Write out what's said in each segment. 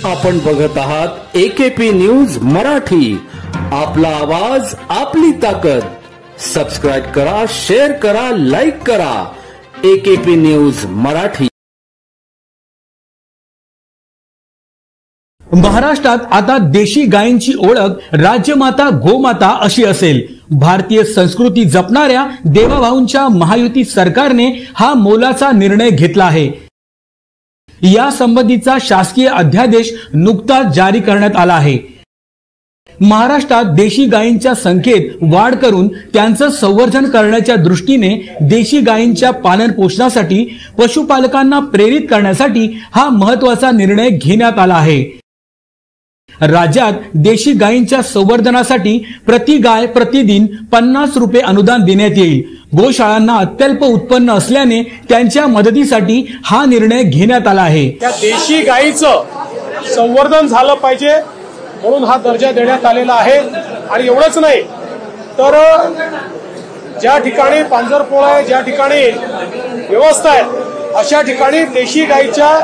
आपण बघत आहात AKP न्यूज मराठी, आपला आवाज आपली ताकद। सबस्क्राइब करा, शेअर करा, लाईक करा। AKP news Marathi. महाराष्ट्रात आता देशी गायींची ओळख राजमाता गोमाता अशी असेल। भारतीय संस्कृती जपणाऱ्या देवाभाऊंच्या महायुती सरकारने हा मोलाचा निर्णय घेतला आहे। या संबंधीचा शासकीय अध्यादेश नुकताच जारी करण्यात आला आहे। महाराष्ट्रात देशी गायींच्या संख्येत वाढ करून त्यांचं संवर्धन करण्याच्या दृष्टीने देशी गायींच्या पालन पोषणासाठी पशुपालकांना प्रेरित करण्यासाठी हा महत्त्वाचा निर्णय घेण्यात आला आहे। राज्यात देशी गायींच्या संवर्धनासाठी प्रति गाय प्रतिदिन 50 रुपये अनुदान देण्यात येईल। गोशाळांना अत्यल्प उत्पन्न असल्याने त्यांच्या मदतीसाठी हा निर्णय घेण्यात आला आहे। त्या देशी गायीचं संवर्धन झालं पाहिजे म्हणून हा दर्जा देण्यात आलेला आहे। आणि एवढंच नाही तर ज्या ठिकाणी पांजरपोळ आहे, ज्या ठिकाणी व्यवस्था आहे, अशा ठिकाणी देशी गायीच्या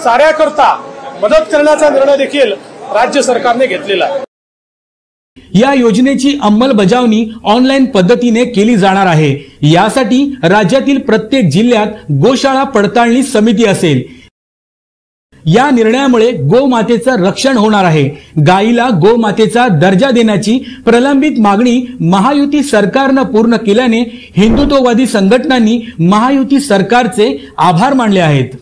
चाऱ्याकरता मदत करण्याचा निर्णय देखील राज्य सरकारने घेतलेला आहे। या योजनेची अंमलबजावणी ऑनलाईन पद्धतीने केली जाणार आहे। यासाठी राज्यातील प्रत्येक जिल्ह्यात गोशाळा पडताळणी समिती असेल। या निर्णयामुळे गोमातेचं रक्षण होणार आहे। गायीला गोमातेचा दर्जा देण्याची प्रलंबित मागणी महायुती सरकारने पूर्ण केल्याने हिंदुत्ववादी संघटनांनी महायुती सरकारचे आभार मानले आहेत।